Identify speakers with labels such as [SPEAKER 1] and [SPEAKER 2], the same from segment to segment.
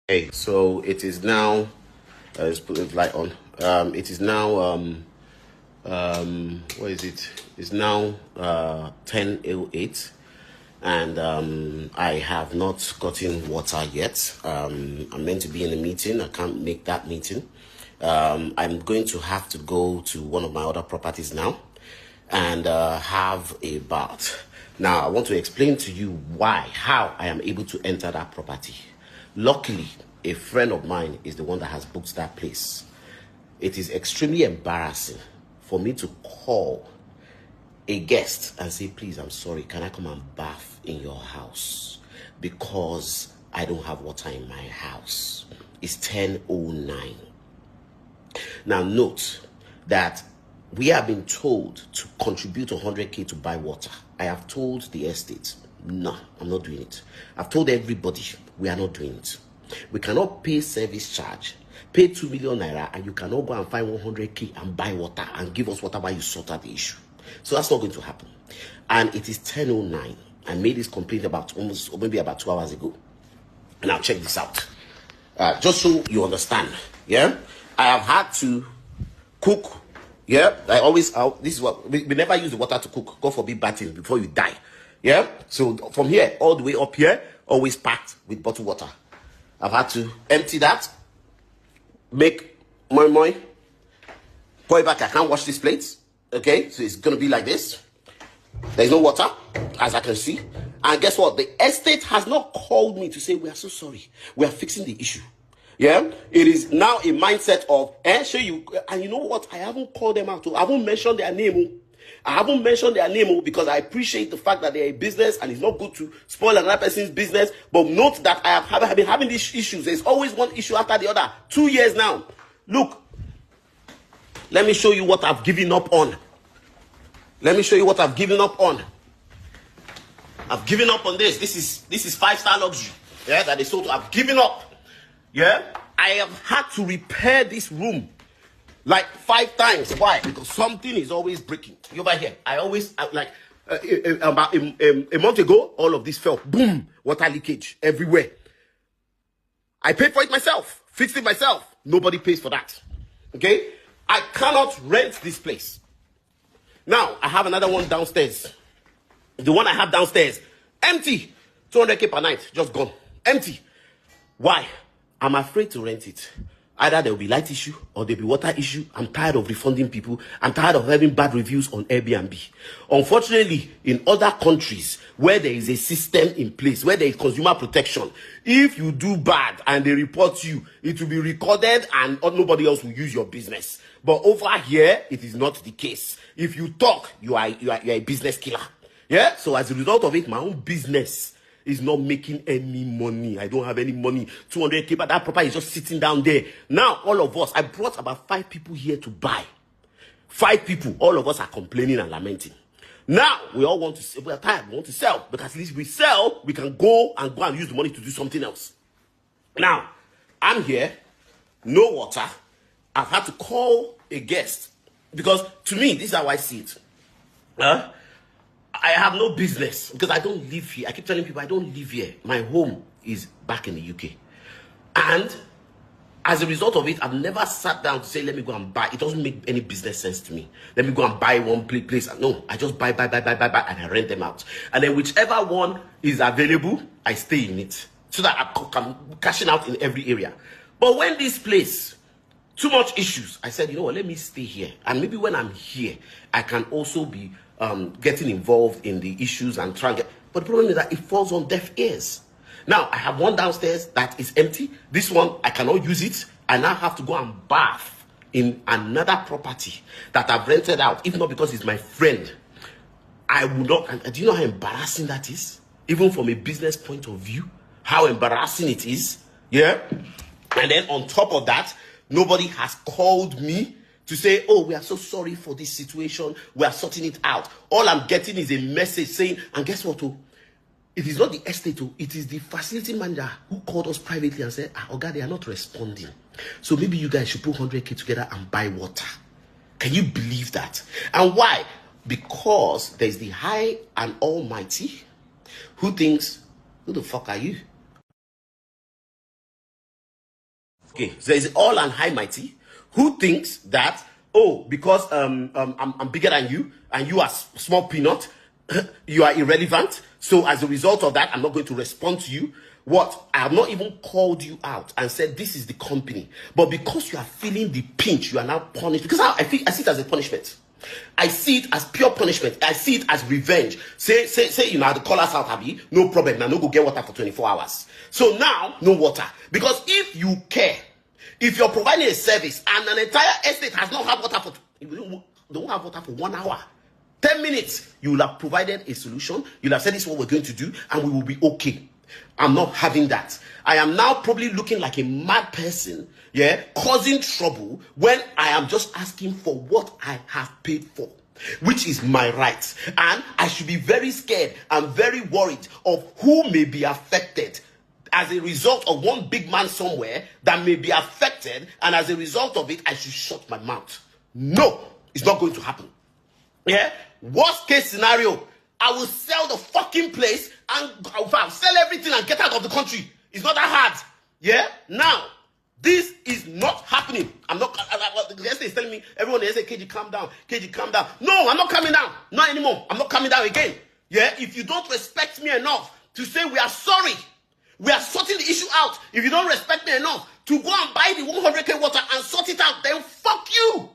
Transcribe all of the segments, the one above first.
[SPEAKER 1] Hey, so it is now. Let's put the light on. It is now. What is it? It's now 10:08, and I have not gotten water yet. I'm meant to be in a meeting. I can't make that meeting. I'm going to have to go to one of my other properties now and have a bath. Now, I want to explain to you how I am able to enter that property. Luckily, a friend of mine is the one that has booked that place. It is extremely embarrassing for me to call a guest and say, please, I'm sorry, can I come and bath in your house? Because I don't have water in my house. It's 10:09. Now, note that we have been told to contribute 100K to buy water. I have told the estate, no, I'm not doing it. I've told everybody, we are not doing it. We cannot pay service charge, pay 2 million naira, and you cannot go and find 100K and buy water and give us water while you sort out the issue. So that's not going to happen. And it is 10:09. I made this complaint maybe about 2 hours ago. Now check this out. Just so you understand, yeah, I have had to cook. Yeah, this is what we never use the water to cook. God forbid bathing before you die. Yeah, so from here all the way up here, always packed with bottled water. I've had to empty that, make moi, pour it back. I can't wash these plates. Okay, so it's gonna be like this. There's no water, as I can see. And guess what? The estate has not called me to say, we are so sorry, we are fixing the issue. Yeah, it is now a mindset of, show you, and you know what? I haven't called them out. I haven't mentioned their name. Because I appreciate the fact that they're a business and it's not good to spoil another person's business. But note that I have been having these issues. There's always one issue after the other. 2 years now. Look, let me show you what I've given up on. I've given up on this. This is 5-star luxury. Yeah, that they sold. I've given up. Yeah, I have had to repair this room like 5 times. Why? Because something is always breaking. You over here. About a month ago, all of this fell. Boom, water leakage everywhere. I paid for it myself, fixed it myself. Nobody pays for that. Okay, I cannot rent this place. Now I have another one downstairs. The one I have downstairs, empty. 200K per night, just gone, empty. Why? I'm afraid to rent it. Either there will be light issue or there will be water issue. I'm tired of refunding people. I'm tired of having bad reviews on Airbnb. Unfortunately, in other countries where there is a system in place, where there is consumer protection, if you do bad and they report you, it will be recorded and nobody else will use your business. But over here, it is not the case. If you talk, you are a business killer. Yeah? So as a result of it, my own business is not making any money. I don't have any money. 200K, but that property is just sitting down there. Now, all of us, I brought about 5 people here to buy. 5 people. All of us are complaining and lamenting. Now, we all want to, we are tired. We want to sell. Because at least we sell, we can go and use the money to do something else. Now, I'm here. No water. I've had to call a guest. Because to me, this is how I see it. I have no business because I don't live here. I keep telling people I don't live here. My home is back in the UK. And as a result of it, I've never sat down to say, let me go and buy. It doesn't make any business sense to me. Let me go and buy one place. No, I just buy, and I rent them out. And then whichever one is available, I stay in it. So that I'm cashing out in every area. But when this place, too much issues, I said, you know what, let me stay here. And maybe when I'm here, I can also be getting involved in the issues and trying to get. But the problem is that it falls on deaf ears. Now, I have one downstairs that is empty. This one, I cannot use it. I now have to go and bath in another property that I've rented out. If not because it's my friend, I would not. And do you know how embarrassing that is? Even from a business point of view, how embarrassing it is. Yeah. And then on top of that, nobody has called me to say, oh, we are so sorry for this situation. We are sorting it out. All I'm getting is a message saying, and guess what? Oh, it is not the estate. Oh, it is the facility manager who called us privately and said, Oga, they are not responding. So maybe you guys should put 100K together and buy water. Can you believe that? And why? Because there's the high and almighty who thinks, who the fuck are you? Okay, so there is all and high mighty who thinks that, oh, because I'm bigger than you and you are small peanut, you are irrelevant. So as a result of that, I'm not going to respond to you. What? I have not even called you out and said this is the company. But because you are feeling the pinch, you are now punished. Because I see it as a punishment. I see it as pure punishment. I see it as revenge. Say, you know, the call us out, Abby. No problem. Now, no go get water for 24 hours. So now, no water. Because if you care, if you're providing a service and an entire estate has not had water don't have water for 1 hour, 10 minutes, you will have provided a solution. You'll have said this is what we're going to do and we will be okay. I'm not having that. I am now probably looking like a mad person, yeah, causing trouble when I am just asking for what I have paid for, which is my right. And I should be very scared and very worried of who may be affected as a result of one big man somewhere that may be affected, and as a result of it, I should shut my mouth. No, it's not going to happen. Yeah? Worst case scenario, I will sell the fucking place and I'll sell everything and get out of the country. It's not that hard. Yeah? Now, this is not happening. I'm not. The essay is telling me, everyone in the essay, Keji, calm down. Keji, calm down. No, I'm not coming down. Not anymore. I'm not coming down again. Yeah? If you don't respect me enough to say we are sorry, we are sorting the issue out. If you don't respect me enough to go and buy the 100k water and sort it out, then fuck you.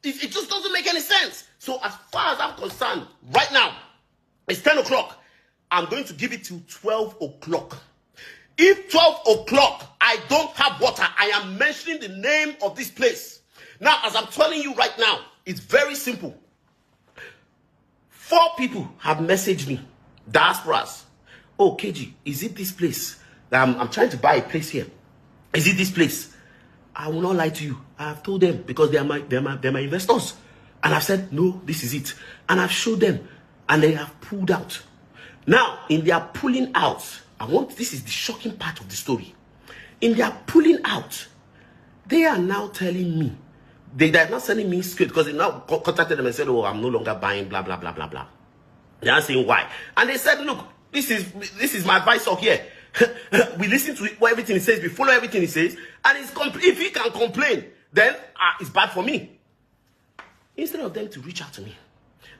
[SPEAKER 1] It just doesn't make any sense. So as far as I'm concerned, right now, it's 10 o'clock. I'm going to give it till 12 o'clock. If 12 o'clock, I don't have water, I am mentioning the name of this place. Now, as I'm telling you right now, it's very simple. 4 people have messaged me, diasporas. Oh, KG, is it this place? I'm trying to buy a place here. Is it this place? I will not lie to you. I have told them because they're my investors. And I've said, no, this is it. And I've showed them. And they have pulled out. Now, in their pulling out, this is the shocking part of the story. In their pulling out, they are now telling me, they are not sending me script because they now contacted them and said, oh, I'm no longer buying, blah, blah, blah, blah, blah. They are saying why. And they said, look, this is my advice here. We listen to what everything he says, we follow everything he says, and if he can complain, then it's bad for me. Instead of them to reach out to me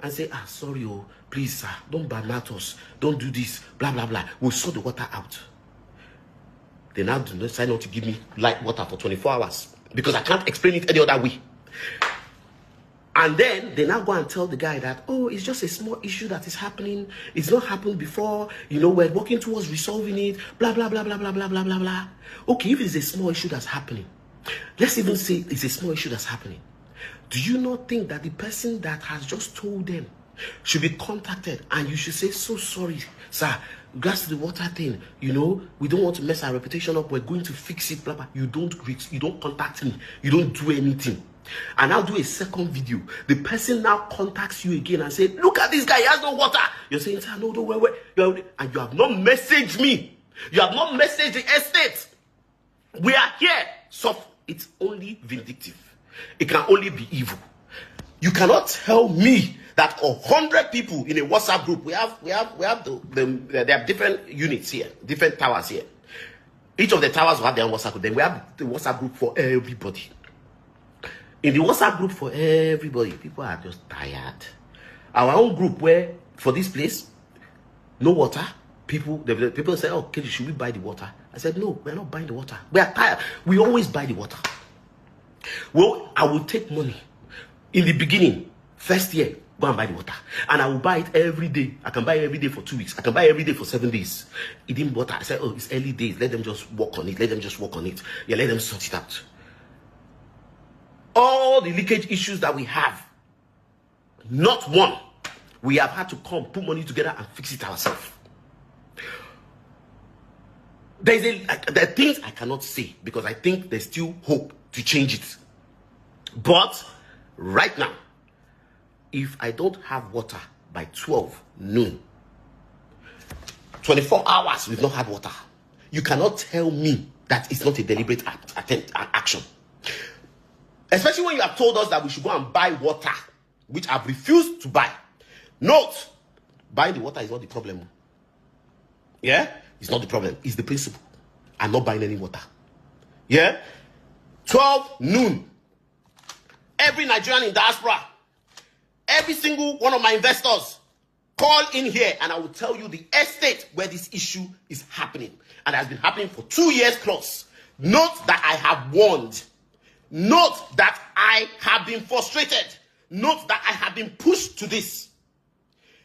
[SPEAKER 1] and say, sorry, please, sir, don't badmouth us, don't do this, blah, blah, blah, we'll sort the water out. They now decide not to give me light water for 24 hours because I can't explain it any other way. And then they now go and tell the guy that, oh, it's just a small issue that is happening. It's not happened before. You know, we're working towards resolving it. Blah, blah, blah, blah, blah, blah, blah, blah, blah. Okay, if it's a small issue that's happening, let's even say it's a small issue that's happening. Do you not think that the person that has just told them should be contacted and you should say, so sorry, sir, regards to the water thing, you know, we don't want to mess our reputation up. We're going to fix it, blah, blah. You don't contact me. You don't do anything. And I'll do a second video. The person now contacts you again and say, look at this guy, he has no water. You're saying, sir, no, don't worry. And you have not messaged me. You have not messaged the estate. We are here. So it's only vindictive. It can only be evil. You cannot tell me that 100 people in a WhatsApp group, we have there are different units here, different towers here. Each of the towers will have their own WhatsApp group. Then we have the WhatsApp group for everybody. In the WhatsApp group for everybody, people are just tired. Our own group where, for this place, no water, people say, oh, Keji, should we buy the water? I said, no, we're not buying the water. We are tired. We always buy the water. Well, I will take money. In the beginning, first year, go and buy the water. And I will buy it every day. I can buy it every day for 2 weeks. I can buy it every day for 7 days. It didn't water. I said, oh, it's early days. Let them just work on it. Let them just work on it. Yeah, let them sort it out. All the leakage issues that we have, not one, we have had to come, put money together and fix it ourselves. There are things I cannot say because I think there's still hope to change it. But right now, if I don't have water by 12 noon, 24 hours we've not had water, you cannot tell me that it's not a deliberate action. Especially when you have told us that we should go and buy water, which I've refused to buy. Note, buying the water is not the problem. Yeah? It's not the problem. It's the principle. I'm not buying any water. Yeah? 12 noon. Every Nigerian in diaspora, every single one of my investors, call in here and I will tell you the estate where this issue is happening. And it has been happening for 2 years plus. Note that I have warned. Note that I have been frustrated. Note that I have been pushed to this.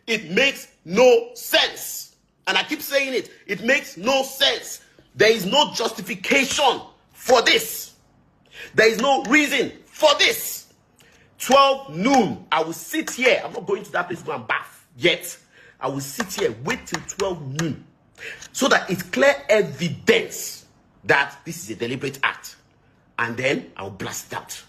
[SPEAKER 1] It makes no sense. And I keep saying it. It makes no sense. There is no justification for this. There is no reason for this. 12 noon, I will sit here. I'm not going to that place to go and bath yet. I will sit here, wait till 12 noon. So that it's clear evidence that this is a deliberate act. And then I'll blast it out.